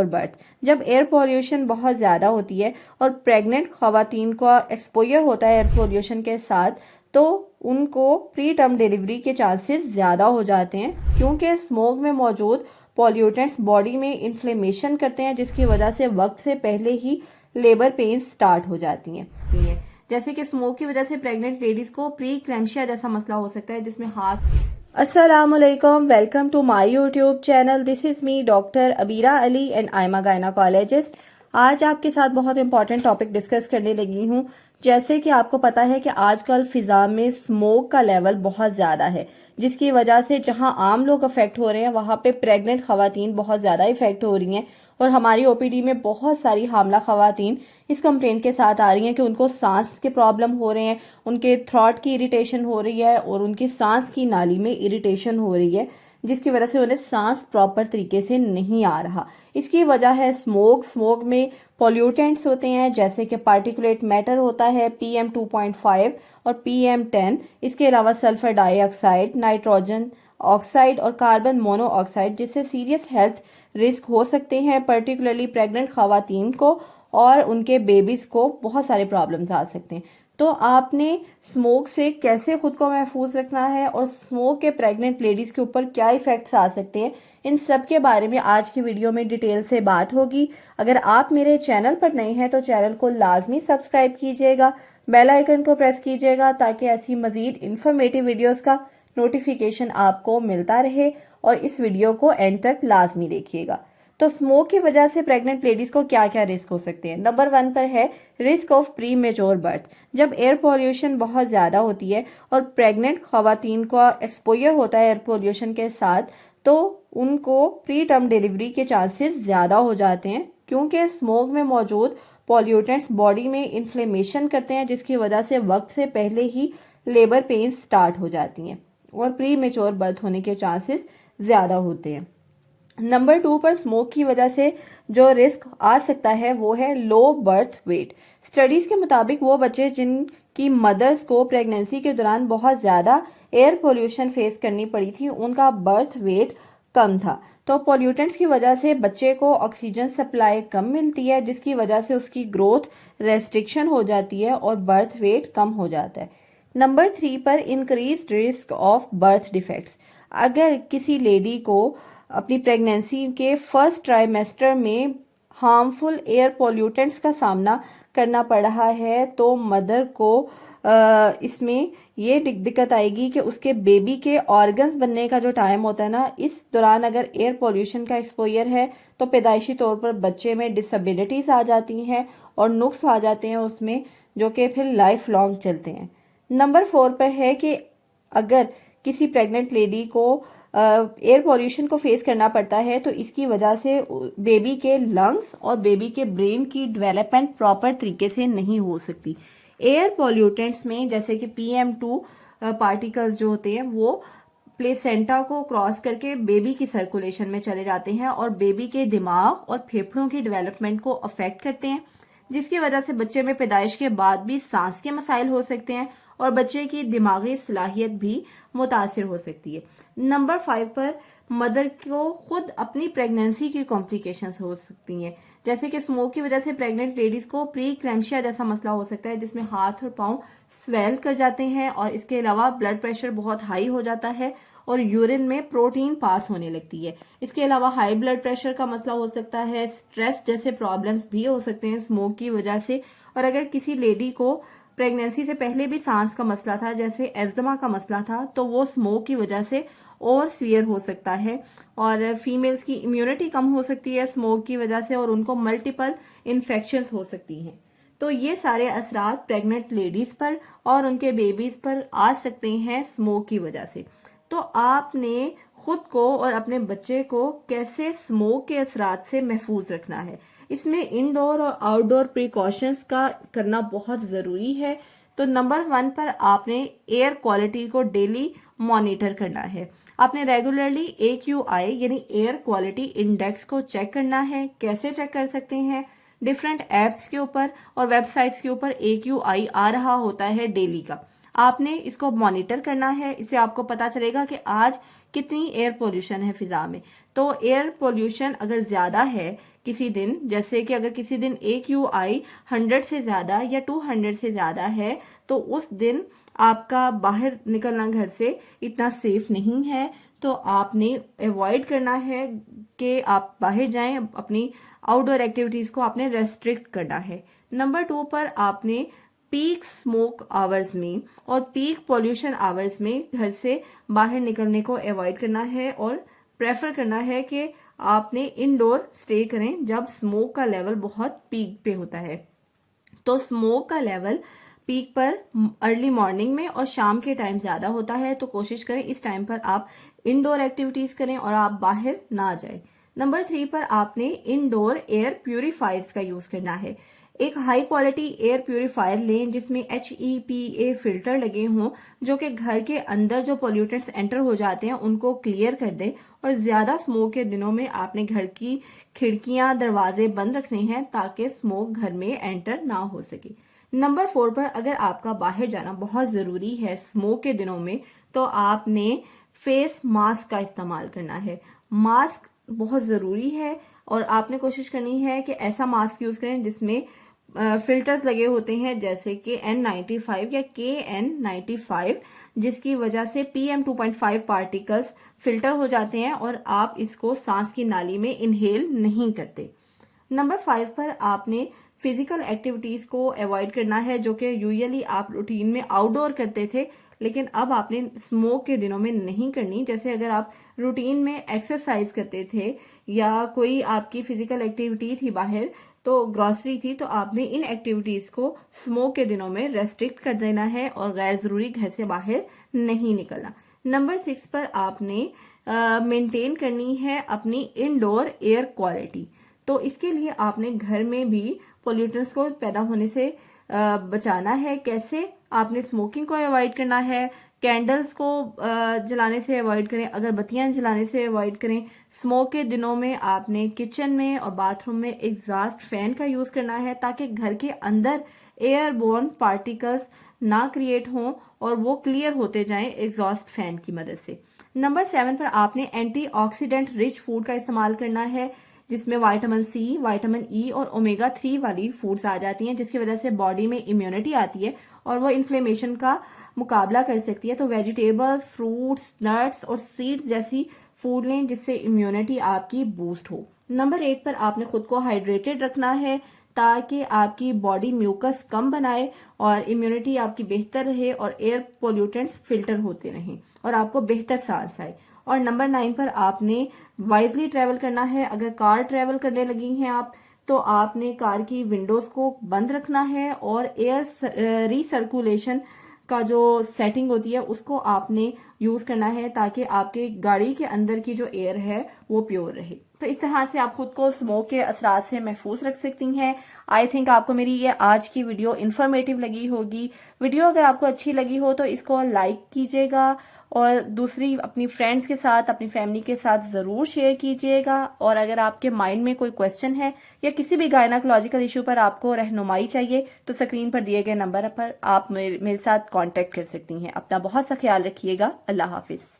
Mature birth. जब air pollution बहुत ज़्यादा होती है और प्रेग्नेंट खवातीन का एक्सपोजर होता है एयर पोल्यूशन के साथ, तो उनको प्री टर्म डिलीवरी के चांसेस ज़्यादा हो जाते हैं, क्योंकि स्मोक में मौजूद पॉल्यूटेंट्स बॉडी में इन्फ्लेमेशन करते हैं, जिसकी वजह से वक्त से पहले ही लेबर पेन स्टार्ट हो जाती हैं। जैसे कि स्मोक की वजह से प्रेग्नेंट लेडीज को प्री क्लैम्शिया जैसा मसला हो सकता है, जिसमें अस्सलामुअलैकुम, welcome to my YouTube channel. This is me doctor Abeera Ali and I am a gynaecologist. आज आपके साथ बहुत इंपॉर्टेंट टॉपिक डिस्कस करने लगी हूँ। जैसे कि आपको पता है कि आजकल फिजा में स्मोक का लेवल बहुत ज्यादा है, जिसकी वजह से जहां आम लोग अफेक्ट हो रहे हैं, वहां पे प्रेग्नेंट खवातीन बहुत ज्यादा इफेक्ट हो रही हैं। और हमारी ओपीडी में बहुत सारी हामला खवातीन इस कंप्लेंट के साथ आ रही हैं कि उनको सांस के प्रॉब्लम हो रहे हैं, उनके थ्रॉट की इरिटेशन हो रही है और उनकी सांस की नाली में इरिटेशन हो रही है, जिसकी वजह से उन्हें सांस प्रॉपर तरीके से नहीं आ रहा। इसकी वजह है स्मोक में पॉल्यूटेंट्स होते हैं, जैसे कि पार्टिकुलेट मैटर होता है PM 2.5 और PM 10। इसके अलावा सल्फर डाइऑक्साइड, नाइट्रोजन ऑक्साइड और कार्बन मोनोऑक्साइड, जिससे सीरियस हेल्थ रिस्क हो सकते हैं, पर्टिकुलरली प्रेग्नेंट खवातीन को और उनके बेबीज को बहुत सारे प्रॉब्लम्स आ सकते हैं। तो आपने स्मोक से कैसे खुद को महफूज रखना है और स्मोक के प्रेग्नेंट लेडीज के ऊपर क्या इफेक्ट्स आ सकते हैं, इन सब के बारे में आज की वीडियो में डिटेल से बात होगी। अगर आप मेरे चैनल पर नए हैं तो चैनल को लाजमी सब्सक्राइब कीजिएगा, बेल आइकन को प्रेस कीजिएगा, ताकि ऐसी मजीद इंफॉर्मेटिव वीडियोस का नोटिफिकेशन आपको मिलता रहे। और इस वीडियो को एंड तक लाजमी देखिएगा। तो स्मोक की वजह से प्रेग्नेंट लेडीज को क्या क्या रिस्क हो सकते हैं। नंबर 1 पर है risk of pre mature birth. जब एयर पोल्यूशन बहुत ज्यादा होती है और प्रेग्नेंट खवातीन का एक्सपोजर होता है एयर पोल्यूशन के साथ, तो उनको प्री टर्म डिलीवरी के चांसेस ज्यादा हो जाते हैं, क्योंकि स्मोक में मौजूद पॉल्यूटेंट्स बॉडी में इन्फ्लेमेशन करते हैं, जिसकी वजह से वक्त से पहले ही लेबर पेन स्टार्ट हो जाती हैं और प्री मेच्योर बर्थ होने के चांसेस ज्यादा होते हैं। नंबर 2 पर स्मोक की वजह से जो रिस्क आ सकता है वो है लो बर्थ वेट। स्टडीज के मुताबिक वो बच्चे जिनकी मदर्स को प्रेगनेंसी के दौरान बहुत ज्यादा एयर पोल्यूशन फेस करनी पड़ी थी, उनका बर्थ वेट कम था। तो पोल्यूटेंट्स की वजह से बच्चे को ऑक्सीजन सप्लाई कम मिलती है, जिसकी वजह से उसकी ग्रोथ रेस्ट्रिक्शन हो जाती है और बर्थ वेट कम हो जाता है। नंबर 3 पर increased risk of birth defects. अगर किसी लेडी को अपनी प्रेगनेंसी के फर्स्ट ट्राइमेस्टर में हार्मफुल एयर पोल्यूटेंट्स का सामना करना पड़ रहा है, तो मदर को इसमें ये दिक्कत आएगी कि उसके बेबी के ऑर्गन्स बनने का जो टाइम होता है ना, इस दौरान अगर एयर पोल्यूशन का एक्सपोजर है तो पैदाइशी तौर पर बच्चे में डिसेबिलिटीज आ जाती हैं और नुक्स आ जाते हैं उसमें, जो कि फिर लाइफ लॉन्ग चलते हैं। नंबर 4 पर है कि अगर किसी प्रेग्नेंट लेडी को एयर पोल्यूशन को फेस करना पड़ता है, तो इसकी वजह से बेबी के लंग्स और बेबी के ब्रेन की डेवलपमेंट प्रॉपर तरीके से नहीं हो सकती। एयर पोल्यूटेंट्स में जैसे कि PM 2 पार्टिकल्स जो होते हैं, वो प्लेसेंटा को क्रॉस करके बेबी की सर्कुलेशन में चले जाते हैं और बेबी के दिमाग और फेफड़ों की डेवलपमेंट को अफेक्ट करते हैं, जिसकी वजह से बच्चे में पैदाइश के बाद भी सांस के मसाइल हो सकते हैं और बच्चे की दिमागी सलाहियत भी मुतासिर हो सकती है। नंबर 5 पर मदर को खुद अपनी प्रेगनेंसी की कॉम्प्लिकेशंस हो सकती हैं, जैसे कि स्मोक की वजह से प्रेग्नेंट लेडीज को प्री क्लैम्शिया जैसा मसला हो सकता है, जिसमें हाथ और पांव स्वेल कर जाते हैं और इसके अलावा ब्लड प्रेशर बहुत हाई हो जाता है और यूरिन में प्रोटीन पास होने लगती है। इसके अलावा हाई ब्लड प्रेशर का मसला हो सकता है, स्ट्रेस जैसे प्रॉब्लम्स भी हो सकते हैं स्मोक की वजह से। और अगर किसी लेडी को प्रेगनेंसी से पहले भी सांस का मसला था, जैसे एस्थमा का मसला था, तो वो स्मोक की वजह से और सीवियर हो सकता है और फीमेल्स की इम्यूनिटी कम हो सकती है स्मोक की वजह से और उनको मल्टीपल इन्फेक्शंस हो सकती हैं। तो ये सारे असरात प्रेग्नेंट लेडीज पर और उनके बेबीज पर आ सकते हैं स्मोक की वजह से। तो आपने खुद को और अपने बच्चे को कैसे स्मोक के असरात से महफूज रखना है, इसमें इंडोर और आउटडोर प्रिकॉशंस का करना बहुत जरूरी है। तो नंबर 1 पर आपने एयर क्वालिटी को डेली मॉनिटर करना है। आपने रेगुलरली AQI यानी एयर क्वालिटी इंडेक्स को चेक करना है। कैसे चेक कर सकते हैं? डिफरेंट एप्स के ऊपर और वेबसाइट्स के ऊपर AQI आ रहा होता है डेली का। आपने इसको मॉनिटर करना है, इससे आपको पता चलेगा कि आज कितनी एयर पोल्यूशन है फिजा में। तो एयर पोल्यूशन अगर ज्यादा है, किसी दिन, जैसे कि अगर किसी दिन AQI 100 से ज़्यादा या 200 से ज़्यादा है तो उस दिन आपका बाहर निकलना घर से इतना सेफ नहीं है। तो आपने अवॉइड करना है कि आप बाहर जाएं, अपनी आउटडोर एक्टिविटीज़ को आपने रेस्ट्रिक्ट करना है। नंबर 2 पर आपने पीक स्मोक आवर्स में और पीक पॉल्यूशन आवर्स में घर से बाहर निकलने को अवॉइड करना है और प्रेफर करना है कि आपने इंडोर स्टे करें जब स्मोक का लेवल बहुत पीक पे होता है। तो स्मोक का लेवल पीक पर अर्ली मॉर्निंग में और शाम के टाइम ज्यादा होता है, तो कोशिश करें इस टाइम पर आप इंडोर एक्टिविटीज करें और आप बाहर ना जाएं। नंबर 3 पर आपने इंडोर एयर प्यूरिफायर्स का यूज करना है। एक हाई क्वालिटी एयर प्यूरिफायर लें जिसमें HEPA फिल्टर लगे हों, जो कि घर के अंदर जो पोल्यूटेंट्स एंटर हो जाते हैं उनको क्लियर कर दें। और ज्यादा स्मोक के दिनों में आपने घर की खिड़कियां दरवाजे बंद रखने हैं ताकि स्मोक घर में एंटर ना हो सके। नंबर 4 पर अगर आपका बाहर जाना बहुत जरूरी है स्मोक के दिनों में, तो आपने फेस मास्क का इस्तेमाल करना है। मास्क बहुत जरूरी है और आपने कोशिश करनी है कि ऐसा मास्क यूज करें जिसमें फिल्टर्स लगे होते हैं, जैसे कि N95 या KN95, जिसकी वजह से PM 2.5 पार्टिकल्स फिल्टर हो जाते हैं और आप इसको सांस की नाली में इनहेल नहीं करते। नंबर 5 पर आपने फिजिकल एक्टिविटीज को अवॉइड करना है जो कि यूजुअली आप रूटीन में आउटडोर करते थे, लेकिन अब आपने स्मोक के दिनों में नहीं करनी। जैसे अगर आप रूटीन में एक्सरसाइज करते थे या कोई आपकी फिजिकल एक्टिविटी थी बाहर, तो ग्रॉसरी थी, तो आपने इन एक्टिविटीज को स्मोक के दिनों में रेस्ट्रिक्ट कर देना है और गैर जरूरी घर से बाहर नहीं निकलना। नंबर 6 पर आपने मेंटेन करनी है अपनी इंडोर एयर क्वालिटी। तो इसके लिए आपने घर में भी पोल्यूटेंट्स को पैदा होने से बचाना है। कैसे? आपने स्मोकिंग को अवॉइड करना है, कैंडल्स को जलाने से अवॉइड करें, अगरबत्तियां जलाने से अवॉइड करें। स्मोक के दिनों में आपने किचन में और बाथरूम में एग्जॉस्ट फैन का यूज करना है ताकि घर के अंदर एयरबोर्न पार्टिकल्स ना क्रिएट हों और वो क्लियर होते जाएं एग्जॉस्ट फैन की मदद से। नंबर 7 पर आपने एंटीऑक्सीडेंट रिच फूड का इस्तेमाल करना है, जिसमें विटामिन C, विटामिन E और ओमेगा 3 वाली फूड्स आ जाती हैं, जिसकी वजह से बॉडी में इम्यूनिटी आती है और वो इन्फ्लेमेशन का मुकाबला कर सकती है। तो वेजिटेबल्स, फ्रूट्स, नट्स और सीड्स जैसी फूड लें जिससे इम्यूनिटी आपकी बूस्ट हो। नंबर 8 पर आपने खुद को हाइड्रेटेड रखना है ताकि आपकी बॉडी म्यूकस कम बनाए और इम्यूनिटी आपकी बेहतर रहे और एयर पोल्यूटेंट्स फिल्टर होते रहें और आपको बेहतर सांस आए। और नंबर 9 पर आपने वाइजली ट्रेवल करना है। अगर कार ट्रेवल करने लगी हैं आप, तो आपने कार की विंडोज को बंद रखना है और एयर रिसर्कुलेशन का जो सेटिंग होती है उसको आपने यूज करना है ताकि आपके गाड़ी के अंदर की जो एयर है वो प्योर रहे। तो इस तरह से आप खुद को स्मोक के असरात से महफूज रख सकती हैं। आई थिंक आपको मेरी ये आज की वीडियो इन्फॉर्मेटिव लगी होगी। वीडियो अगर आपको अच्छी लगी हो तो इसको लाइक कीजिएगा और दूसरी अपनी फ्रेंड्स के साथ, अपनी फैमिली के साथ जरूर शेयर कीजिएगा। और अगर आपके माइंड में कोई क्वेश्चन है या किसी भी गायनेकोलॉजिकल इशू पर आपको रहनुमाई चाहिए तो स्क्रीन पर दिए गए नंबर पर आप मेरे साथ कांटेक्ट कर सकती हैं। अपना बहुत सा ख्याल रखिएगा। अल्लाह हाफिज।